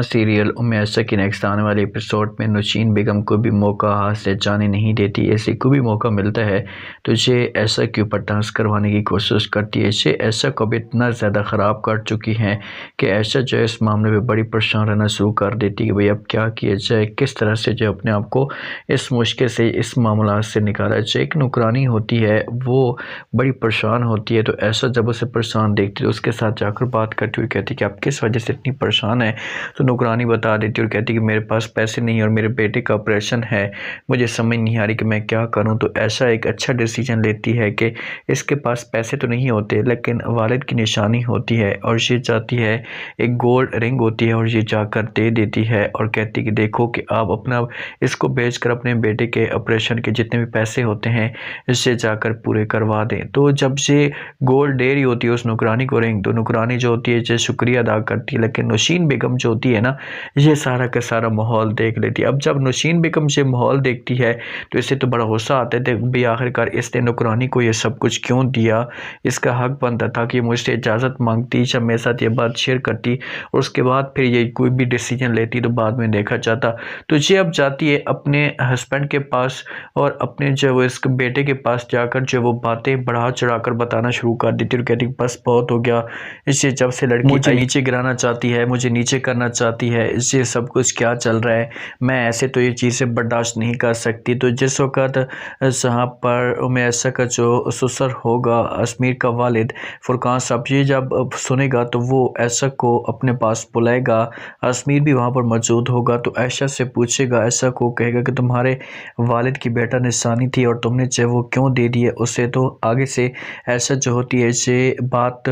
Serial ام عائشہ کی next آنے والے ایپیسوڈ میں نوشین بیگم کو بھی موقع ہاتھ سے جانے نہیں دیتی۔ ایسے کو بھی موقع ملتا ہے تو یہ ایسا کے اوپر ڈانس کروانے کی کوشش کرتی ہے۔ یہ ایسا کو بھی اتنا زیادہ خراب کر چکی ہیں کہ عائشہ جو ہے اس معاملے میں بڑی پریشان رہنا شروع کر دیتی کہ بھئی اب کیا کیا جائے، کس طرح سے جو اپنے آپ کو اس مشکل سے اس معاملات سے نکالا جائے۔ ایک نوکرانی ہوتی ہے وہ بڑی پریشان ہوتی ہے، تو عائشہ جب اسے پریشان دیکھتی ہے اس کے ساتھ جا کر بات کرتی ہوئی کہتی کہ آپ کس وجہ سے اتنی پریشان ہیں، تو نوکرانی بتا دیتی اور کہتی کہ میرے پاس پیسے نہیں اور میرے بیٹے کا آپریشن ہے، مجھے سمجھ نہیں آ رہی کہ میں کیا کروں۔ تو عائشہ ایک اچھا ڈیسیجن لیتی ہے کہ اس کے پاس پیسے تو نہیں ہوتے لیکن والد کی نشانی ہوتی ہے اور یہ چاہتی ہے ایک گولڈ رنگ ہوتی ہے اور یہ جا کر دے دیتی ہے اور کہتی کہ دیکھو کہ آپ اپنا اس کو بیچ کر اپنے بیٹے کے آپریشن کے جتنے بھی پیسے ہوتے ہیں اسے جا کر پورے کروا دیں۔ تو جب یہ گولڈ دے رہی ہوتی ہے اس نوکرانی کو رنگ، تو نوکرانی جو ہوتی ہے یہ شکریہ ادا کرتی ہے، لیکن نوشین بیگم جو ہوتی ہے نا یہ سارا کا سارا ماحول دیکھ لیتی ہے۔ اب جب نوشین بیگم یہ ماحول دیکھتی ہے تو اسے تو بڑا غصہ آتا ہے کہ آخرکار اس نے نوکرانی کو یہ سب کچھ کیوں دیا، اس کا حق بنتا تھا کہ مجھ سے اجازت مانگتی جب میرے ساتھ یہ بات شیئر کرتی اور اس کے بعد پھر یہ کوئی بھی ڈیسیجن لیتی تو بعد میں دیکھا جاتا۔ تو یہ اب جاتی ہے اپنے ہسبینڈ کے پاس اور اپنے جو وہ اس کے بیٹے کے پاس جا کر جو وہ باتیں بڑھا چڑھا کر بتانا شروع کر دیتی اور کہتی بس بہت ہو گیا، اسے جب سے لڑکی مجھے نیچے گرانا چاہتی ہے، مجھے نیچے کرنا چاہتی ہے، اس سے سب کچھ کیا چل رہا ہے، میں ایسے تو یہ چیزیں برداشت نہیں کر سکتی۔ تو جس وقت جہاں پر ام عائشہ کا جو سسر ہوگا اسمیر کا والد فرقان صاحب، یہ جب سنے گا تو وہ عائشہ کو اپنے پاس بلائے گا، اسمیر بھی وہاں پر موجود ہوگا، تو عائشہ سے پوچھے گا، عائشہ کو کہے گا کہ تمہارے والد کی بیٹا نشانی تھی اور تم نے چاہے وہ کیوں دے دیے اسے۔ تو آگے سے عائشہ جو ہوتی ہے یہ بات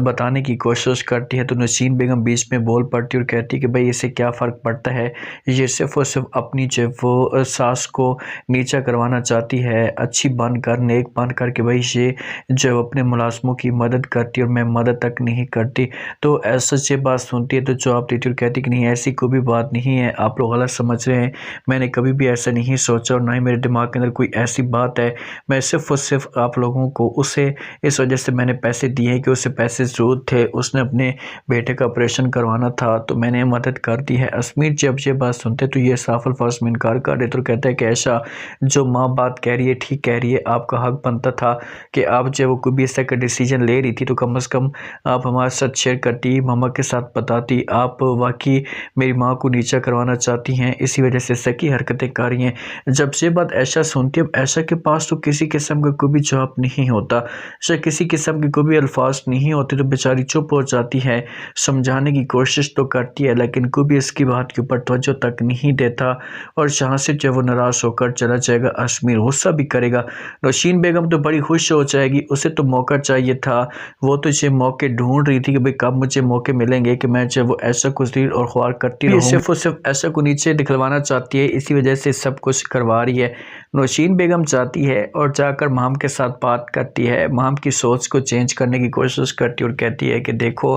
بتانے کی کوشش کرتی ہے، تو نوشین بیگم بیچ میں بول پڑتی اور کہتی کہ بھئی اسے کیا فرق پڑتا ہے، یہ صرف اور صرف اپنی جو وہ ساس کو نیچا کروانا چاہتی ہے، اچھی بن کر نیک بن کر کہ بھئی یہ جو اپنے ملازموں کی مدد کرتی اور میں مدد تک نہیں کرتی۔ تو ایسا یہ بات سنتی ہے تو جواب دیتی اور کہتی کہ نہیں ایسی کوئی بھی بات نہیں ہے، آپ لوگ غلط سمجھ رہے ہیں، میں نے کبھی بھی ایسا نہیں سوچا اور نہ ہی میرے دماغ کے اندر کوئی ایسی بات ہے، میں صرف اور صرف آپ لوگوں کو اسے اس وجہ سے میں نے پیسے دیے ہیں کہ اسے پیسے ضرورت تھے، اس نے اپنے بیٹے کا آپریشن کروانا تھا تو میں نے مدد کر دی ہے۔ اسمیر جب یہ بات سنتے تو یہ صاف الفاظ میں انکار کر دیتا اور کہتا ہے کہ عائشہ جو ماں بات کہہ رہی ہے ٹھیک کہہ رہی ہے، آپ کا حق بنتا تھا کہ آپ جو وہ کوئی بھی اس طرح کا ڈیسیجن لے رہی تھی تو کم از کم آپ ہمارے ساتھ شیئر کرتی، ماما کے ساتھ بتاتی، آپ واقعی میری ماں کو نیچا کروانا چاہتی ہیں، اسی وجہ سے سکی حرکتیں کر رہی ہیں۔ جب یہ بات عائشہ سنتی ہے، اب عائشہ کے پاس تو کسی قسم کا کوئی بھی جواب نہیں ہوتا، شاید کسی قسم کے کوئی بھی الفاظ نہیں ہوتے، تو بیچاری چپ ہو جاتی ہے، سمجھانے کی کوشش تو کرتی ہے لیکن کوئی بھی اس کی بات کے اوپر توجہ تک نہیں دیتا اور جہاں سے جو وہ ناراض ہو کر چلا جائے گا۔ اسمیر غصہ بھی کرے گا، نوشین بیگم تو بڑی خوش ہو جائے گی، اسے تو موقع چاہیے تھا، وہ تو یہ موقع ڈھونڈ رہی تھی کہ بھئی کب مجھے موقع ملیں گے کہ میں جو وہ عائشہ کو ذلیل اور خوار کرتی رہوں، صرف اور صرف عائشہ کو نیچے دکھلوانا چاہتی ہے، اسی وجہ سے سب کچھ کروا رہی ہے۔ نوشین بیگم چاہتی ہے اور جا کر مام کے ساتھ بات کرتی ہے، مام کی سوچ کو چینج کرنے کی کوشش کرتی اور کہتی ہے کہ دیکھو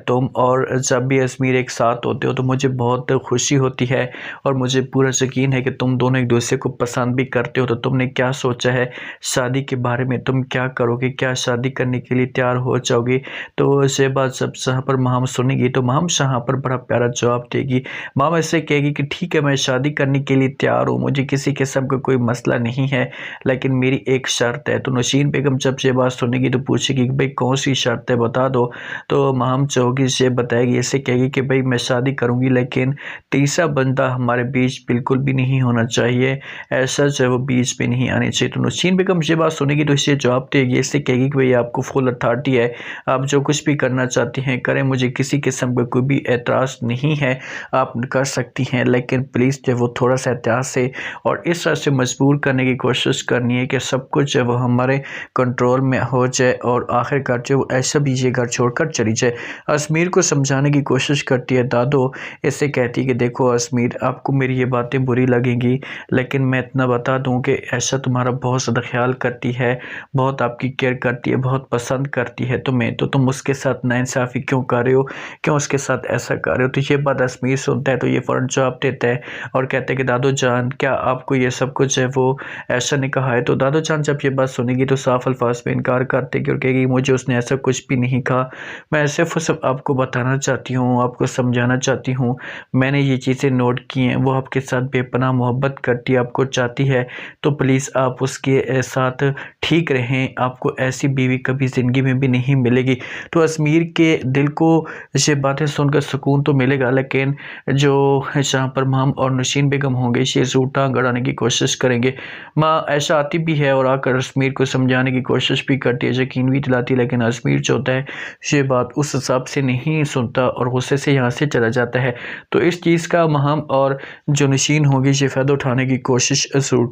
تم اور جب بھی اسمیر ایک ساتھ ہوتے ہو تو مجھے بہت خوشی ہوتی ہے اور مجھے پورا یقین ہے کہ تم دونوں ایک دوسرے کو پسند بھی کرتے ہو، تو تم نے کیا سوچا ہے شادی کے بارے میں، تم کیا کرو گے، کیا شادی کرنے کے لیے تیار ہو جاؤ گی۔ تو یہ بات جب جہاں پر مام سنے گی تو مام شاہ پر بڑا پیارا جواب دے گی، مام ایسے کہے گی کہ ٹھیک ہے میں شادی کرنے کے لیے تیار ہوں، مجھے کسی قسم کا کوئی مسئلہ نہیں ہے لیکن میری ایک شرط ہے۔ تو نوشین بیگم جب یہ بات سنے گی تو پوچھے گی کہ بھئی کون سی شرط ہے بتا دو، تو مام جو ہوگی یہ بتائے گی، اسے کہے گی کہ بھئی میں شادی کروں گی لیکن تیسرا بندہ ہمارے بیچ بالکل بھی نہیں ہونا چاہیے، ایسا جو وہ بیچ میں نہیں آنی چاہیے۔ تو نوشین بیگم یہ بات سنے گی تو اسے جواب دے گی، اسے کہے گی کہ بھئی آپ کو فل اتھارٹی ہے، آپ جو کچھ بھی کرنا چاہتی ہیں کریں، مجھے کسی قسم کا کوئی بھی اعتراض نہیں ہے، آپ کر سکتی ہیں، لیکن پلیز جو وہ تھوڑا سا احتیاط سے اور اس طرح سے مجبور کرنے کی کوشش کرنی ہے کہ سب کچھ جو وہ ہمارے کنٹرول میں ہو جائے اور آخر کار جو ایسا بھی یہ گھر چھوڑ کر چلی جائے۔ اسمیر کو سمجھانے کی کوشش کرتی ہے دادو، اسے کہتی کہ دیکھو اسمیر آپ کو میری یہ باتیں بری لگیں گی لیکن میں اتنا بتا دوں کہ ایسا تمہارا بہت زیادہ خیال کرتی ہے، بہت آپ کی کیئر کرتی ہے، بہت پسند کرتی ہے تمہیں، تو تم اس کے ساتھ ناانصافی کیوں کر رہے ہو، کیوں اس کے ساتھ ایسا کر رہے ہو۔ تو یہ بات اسمیر سنتا ہے تو یہ فوراً جواب دیتا ہے اور کہتا ہے کہ دادو جان کیا آپ کو یہ سب کچھ جو ہے وہ ایسا نے کہا ہے۔ تو دادا جان جب یہ بات سنے گی تو صاف الفاظ میں انکار کرتے گی اور کہے گی مجھے اس نے ایسا کچھ بھی نہیں کہا، میں صرف آپ کو بتانا چاہتی ہوں، آپ کو سمجھانا چاہتی ہوں، میں نے یہ چیزیں نوٹ کی ہیں، وہ آپ کے ساتھ بے پناہ محبت کرتی ہے، آپ کو چاہتی ہے، تو پلیز آپ اس کے ساتھ ٹھیک رہیں، آپ کو ایسی بیوی کبھی زندگی میں بھی نہیں ملے گی۔ تو اسمیر کے دل کو یہ باتیں سن کر سکون تو ملے گا، لیکن جو جہاں پر مام اور نوشین بیگم ہوں گے یہ زور ٹانگ اڑانے کی کوشش کریں گے۔ ماں عائشہ آتی بھی ہے اور آ کر اسمیر کو سمجھانے کی کوشش بھی کرتی ہے، یقین بھی دلاتی، لیکن اسمیر جو ہوتا ہے یہ بات اس حساب سے نہیں سنتا اور غصے سے یہاں سے چلا جاتا ہے۔ تو اس چیز کا مہام اور جو نوشین ہوگی یہ فائدہ اٹھانے کی کوشش ضرور